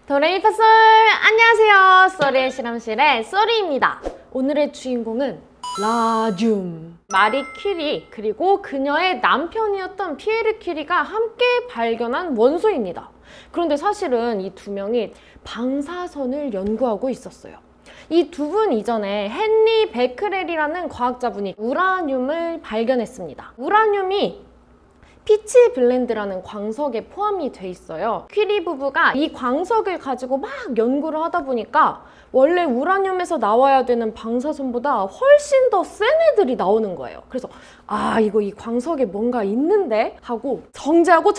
도레미파솔! 안녕하세요. 쏘리의 실험실의 쏘리입니다. 오늘의 주인공은 라듐. 마리 퀴리 그리고 그녀의 남편이었던 피에르 퀴리가 함께 발견한 원소입니다. 그런데 사실은 이 두 명이 방사선을 연구하고 있었어요. 이 두 분 이전에 헨리 베크렐이라는 과학자분이 우라늄을 발견했습니다. 우라늄이 피치 블렌드라는 광석에 포함이 돼 있어요. 퀴리 부부가 이 광석을 가지고 막 연구를 하다 보니까 원래 우라늄에서 나와야 되는 방사선보다 훨씬 더 센 애들이 나오는 거예요. 그래서 이거 이 광석에 뭔가 있는데 하고 정제하고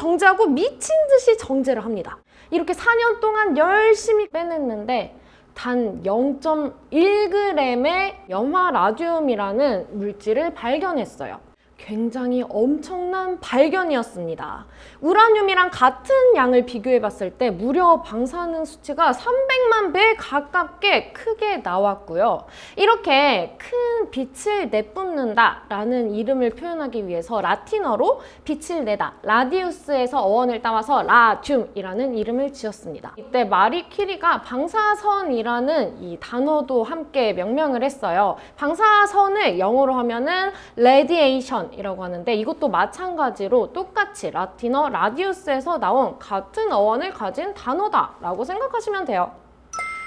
미친 듯이 정제를 합니다. 이렇게 4년 동안 열심히 빼냈는데 단 0.1g의 염화 라듐이라는 물질을 발견했어요. 굉장히 엄청난 발견이었습니다. 우라늄이랑 같은 양을 비교해 봤을 때 무려 방사능 수치가 300만 배 가깝게 크게 나왔고요. 이렇게 큰 빛을 내뿜는다 라는 이름을 표현하기 위해서 라틴어로 빛을 내다, 라디우스에서 어원을 따와서 라듐이라는 이름을 지었습니다. 이때 마리 퀴리가 방사선이라는 이 단어도 함께 명명을 했어요. 방사선을 영어로 하면은 레디에이션 이라고 하는데 이것도 마찬가지로 똑같이 라틴어 라디우스에서 나온 같은 어원을 가진 단어다 라고 생각하시면 돼요.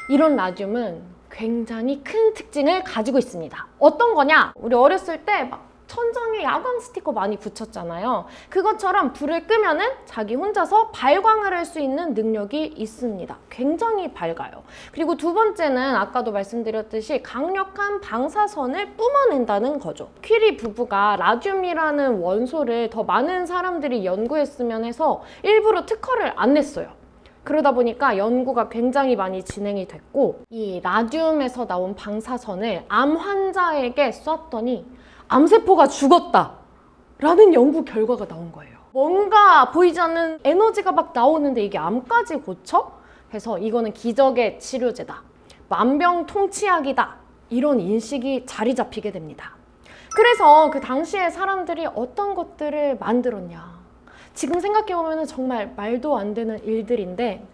이런 라듐은 굉장히 큰 특징을 가지고 있습니다. 어떤 거냐? 우리 어렸을 때 막 천장에 야광 스티커 많이 붙였잖아요. 그것처럼 불을 끄면은 자기 혼자서 발광을 할 수 있는 능력이 있습니다. 굉장히 밝아요. 그리고 두 번째는 아까도 말씀드렸듯이 강력한 방사선을 뿜어낸다는 거죠. 퀴리 부부가 라듐이라는 원소를 더 많은 사람들이 연구했으면 해서 일부러 특허를 안 냈어요. 그러다 보니까 연구가 굉장히 많이 진행이 됐고 이 라듐에서 나온 방사선을 암 환자에게 쐈더니 암세포가 죽었다 라는 연구 결과가 나온 거예요. 뭔가 보이지 않는 에너지가 막 나오는데 이게 암까지 고쳐? 해서 이거는 기적의 치료제다, 만병통치약이다, 이런 인식이 자리 잡히게 됩니다. 그래서 그 당시에 사람들이 어떤 것들을 만들었냐, 지금 생각해보면 정말 말도 안 되는 일들인데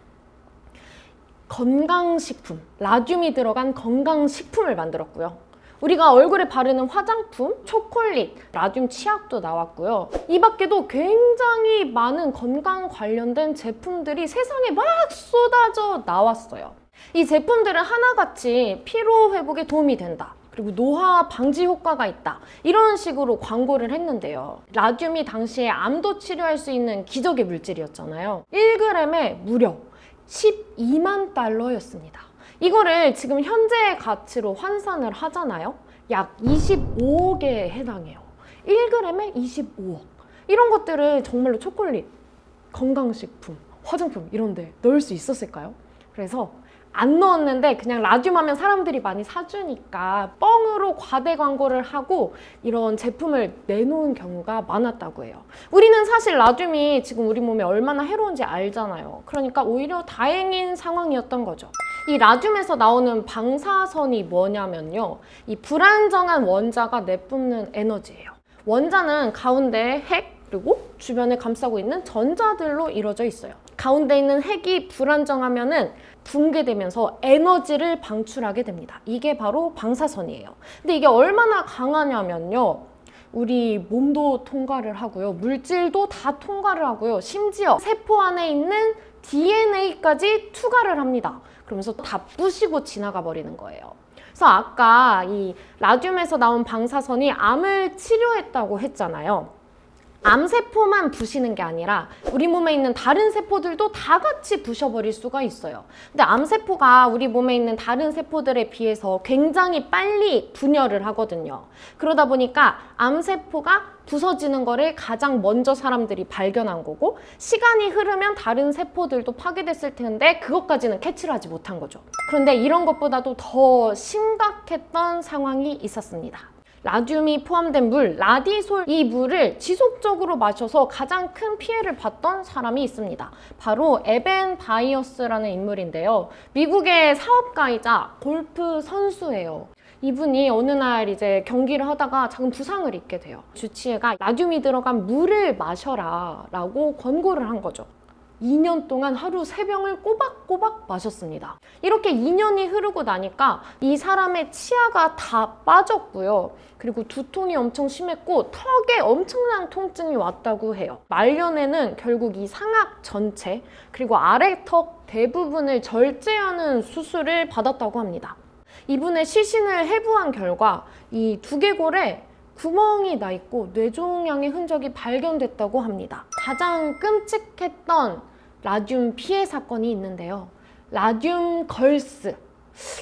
건강식품, 라듐이 들어간 건강식품을 만들었고요. 우리가 얼굴에 바르는 화장품, 초콜릿, 라듐 치약도 나왔고요. 이 밖에도 굉장히 많은 건강 관련된 제품들이 세상에 막 쏟아져 나왔어요. 이 제품들은 하나같이 피로 회복에 도움이 된다, 그리고 노화 방지 효과가 있다, 이런 식으로 광고를 했는데요. 라듐이 당시에 암도 치료할 수 있는 기적의 물질이었잖아요. 1g에 무려 12만 달러였습니다. 이거를 지금 현재의 가치로 환산을 하잖아요. 약 25억에 해당해요. 1g에 25억. 이런 것들을 정말로 초콜릿, 건강식품, 화장품 이런 데 넣을 수 있었을까요? 그래서 안 넣었는데 그냥 라듐 하면 사람들이 많이 사주니까 뻥으로 과대 광고를 하고 이런 제품을 내놓은 경우가 많았다고 해요. 우리는 사실 라듐이 지금 우리 몸에 얼마나 해로운지 알잖아요. 그러니까 오히려 다행인 상황이었던 거죠. 이 라듐에서 나오는 방사선이 뭐냐면요, 이 불안정한 원자가 내뿜는 에너지예요. 원자는 가운데 핵 그리고 주변을 감싸고 있는 전자들로 이루어져 있어요. 가운데 있는 핵이 불안정하면은 붕괴되면서 에너지를 방출하게 됩니다. 이게 바로 방사선이에요. 근데 이게 얼마나 강하냐면요, 우리 몸도 통과를 하고요, 물질도 다 통과를 하고요, 심지어 세포 안에 있는 DNA까지 투과를 합니다. 그러면서 다 부시고 지나가 버리는 거예요. 그래서 아까 이 라듐에서 나온 방사선이 암을 치료했다고 했잖아요. 암세포만 부시는 게 아니라 우리 몸에 있는 다른 세포들도 다 같이 부셔버릴 수가 있어요. 근데 암세포가 우리 몸에 있는 다른 세포들에 비해서 굉장히 빨리 분열을 하거든요. 그러다 보니까 암세포가 부서지는 거를 가장 먼저 사람들이 발견한 거고, 시간이 흐르면 다른 세포들도 파괴됐을 텐데 그것까지는 캐치를 하지 못한 거죠. 그런데 이런 것보다도 더 심각했던 상황이 있었습니다. 라듐이 포함된 물, 라디솔, 이 물을 지속적으로 마셔서 가장 큰 피해를 봤던 사람이 있습니다. 바로 에벤 바이어스라는 인물인데요. 미국의 사업가이자 골프 선수예요. 이분이 어느 날 이제 경기를 하다가 작은 부상을 입게 돼요. 주치의가 라듐이 들어간 물을 마셔라 라고 권고를 한 거죠. 2년 동안 하루 3병을 꼬박꼬박 마셨습니다. 이렇게 2년이 흐르고 나니까 이 사람의 치아가 다 빠졌고요. 그리고 두통이 엄청 심했고 턱에 엄청난 통증이 왔다고 해요. 말년에는 결국 이 상악 전체 그리고 아래턱 대부분을 절제하는 수술을 받았다고 합니다. 이분의 시신을 해부한 결과 이 두개골에 구멍이 나 있고 뇌종양의 흔적이 발견됐다고 합니다. 가장 끔찍했던 라듐 피해 사건이 있는데요. 라듐 걸스.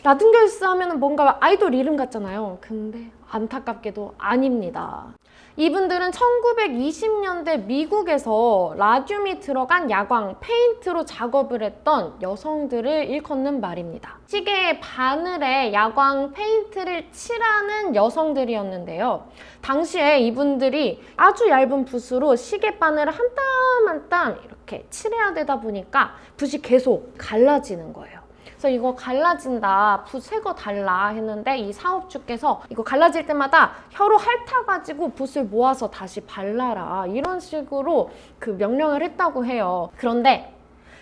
라듐 걸스 하면 뭔가 아이돌 이름 같잖아요. 근데 안타깝게도 아닙니다. 이분들은 1920년대 미국에서 라듐이 들어간 야광, 페인트로 작업을 했던 여성들을 일컫는 말입니다. 시계 바늘에 야광 페인트를 칠하는 여성들이었는데요. 당시에 이분들이 아주 얇은 붓으로 시계 바늘을 한 땀 한 땀 이렇게 칠해야 되다 보니까 붓이 계속 갈라지는 거예요. 그래서 이거 갈라진다, 붓 새 거 달라 했는데 이 사업주께서 이거 갈라질 때마다 혀로 핥아가지고 붓을 모아서 다시 발라라 이런 식으로 그 명령을 했다고 해요. 그런데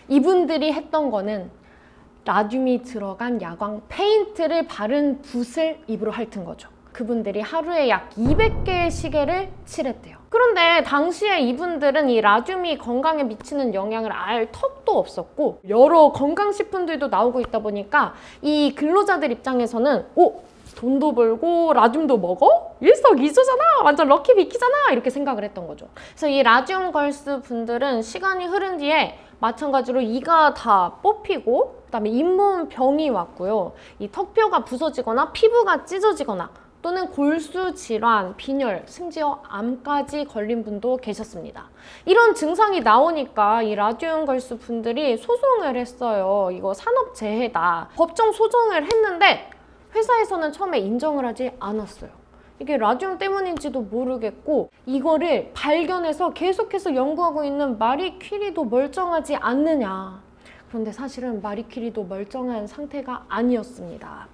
이분들이 했던 거는 라듐이 들어간 야광 페인트를 바른 붓을 입으로 핥은 거죠. 그분들이 하루에 약 200개의 시계를 칠했대요. 그런데 당시에 이분들은 이 라듐이 건강에 미치는 영향을 알 턱도 없었고 여러 건강식품들도 나오고 있다 보니까 이 근로자들 입장에서는 돈도 벌고 라듐도 먹어? 일석이조잖아! 완전 럭키비키잖아! 이렇게 생각을 했던 거죠. 그래서 이 라듐 걸스 분들은 시간이 흐른 뒤에 마찬가지로 이가 다 뽑히고 그다음에 잇몸 병이 왔고요. 이 턱뼈가 부서지거나 피부가 찢어지거나 또는 골수 질환, 빈혈, 심지어 암까지 걸린 분도 계셨습니다. 이런 증상이 나오니까 이 라듐 걸스 분들이 소송을 했어요. 이거 산업재해다. 법정 소송을 했는데 회사에서는 처음에 인정을 하지 않았어요. 이게 라듐 때문인지도 모르겠고 이거를 발견해서 계속해서 연구하고 있는 마리 퀴리도 멀쩡하지 않느냐. 그런데 사실은 마리 퀴리도 멀쩡한 상태가 아니었습니다.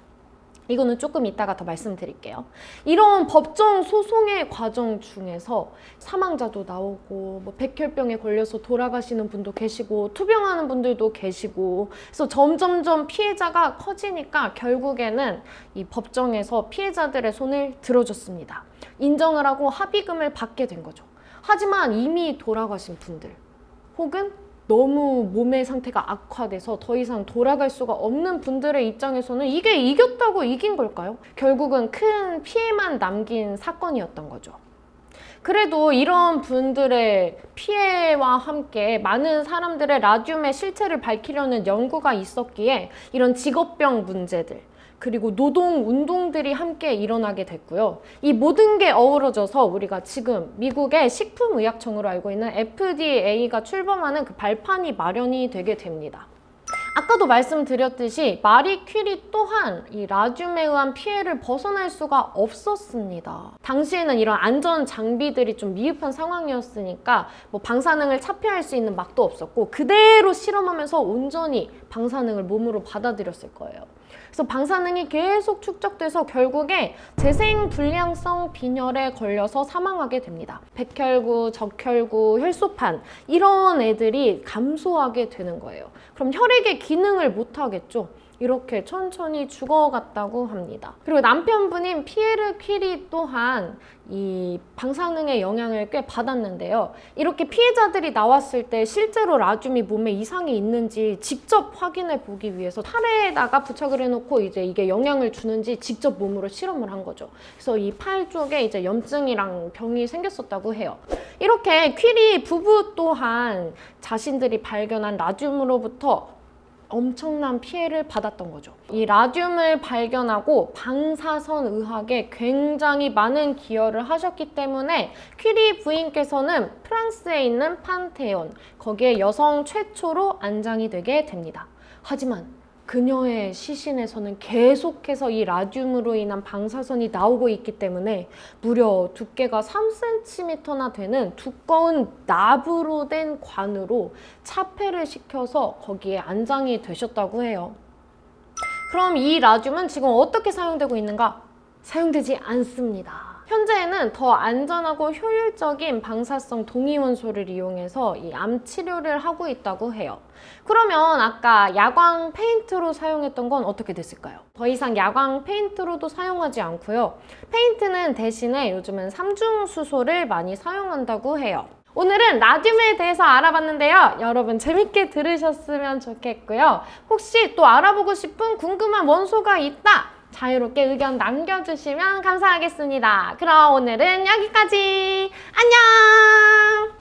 이거는 조금 이따가 더 말씀드릴게요. 이런 법정 소송의 과정 중에서 사망자도 나오고 뭐 백혈병에 걸려서 돌아가시는 분도 계시고 투병하는 분들도 계시고 그래서 점점점 피해자가 커지니까 결국에는 이 법정에서 피해자들의 손을 들어줬습니다. 인정을 하고 합의금을 받게 된 거죠. 하지만 이미 돌아가신 분들 혹은 너무 몸의 상태가 악화돼서 더 이상 돌아갈 수가 없는 분들의 입장에서는 이게 이겼다고 이긴 걸까요? 결국은 큰 피해만 남긴 사건이었던 거죠. 그래도 이런 분들의 피해와 함께 많은 사람들의 라듐의 실체를 밝히려는 연구가 있었기에 이런 직업병 문제들 그리고 노동 운동들이 함께 일어나게 됐고요. 이 모든 게 어우러져서 우리가 지금 미국의 식품의약청으로 알고 있는 FDA가 출범하는 그 발판이 마련이 되게 됩니다. 아까도 말씀드렸듯이 마리 퀴리 또한 이 라듐에 의한 피해를 벗어날 수가 없었습니다. 당시에는 이런 안전 장비들이 좀 미흡한 상황이었으니까 뭐 방사능을 차폐할 수 있는 막도 없었고 그대로 실험하면서 온전히 방사능을 몸으로 받아들였을 거예요. 그래서 방사능이 계속 축적돼서 결국에 재생불량성 빈혈에 걸려서 사망하게 됩니다. 백혈구, 적혈구, 혈소판 이런 애들이 감소하게 되는 거예요. 그럼 혈액의 기능을 못하겠죠. 이렇게 천천히 죽어갔다고 합니다. 그리고 남편분인 피에르 퀴리 또한 이 방사능의 영향을 꽤 받았는데요. 이렇게 피해자들이 나왔을 때 실제로 라듐이 몸에 이상이 있는지 직접 확인해 보기 위해서 팔에다가 부착을 해놓고 이제 이게 영향을 주는지 직접 몸으로 실험을 한 거죠. 그래서 이 팔 쪽에 이제 염증이랑 병이 생겼었다고 해요. 이렇게 퀴리 부부 또한 자신들이 발견한 라듐으로부터 엄청난 피해를 받았던 거죠. 이 라듐을 발견하고 방사선 의학에 굉장히 많은 기여를 하셨기 때문에 퀴리 부인께서는 프랑스에 있는 판테온, 거기에 여성 최초로 안장이 되게 됩니다. 하지만 그녀의 시신에서는 계속해서 이 라듐으로 인한 방사선이 나오고 있기 때문에 무려 두께가 3cm나 되는 두꺼운 납으로 된 관으로 차폐를 시켜서 거기에 안장이 되셨다고 해요. 그럼 이 라듐은 지금 어떻게 사용되고 있는가? 사용되지 않습니다. 현재에는 더 안전하고 효율적인 방사성 동위원소를 이용해서 이 암 치료를 하고 있다고 해요. 그러면 아까 야광 페인트로 사용했던 건 어떻게 됐을까요? 더 이상 야광 페인트로도 사용하지 않고요. 페인트는 대신에 요즘은 삼중수소를 많이 사용한다고 해요. 오늘은 라듐에 대해서 알아봤는데요. 여러분 재밌게 들으셨으면 좋겠고요. 혹시 또 알아보고 싶은 궁금한 원소가 있다, 자유롭게 의견 남겨주시면 감사하겠습니다. 그럼 오늘은 여기까지. 안녕!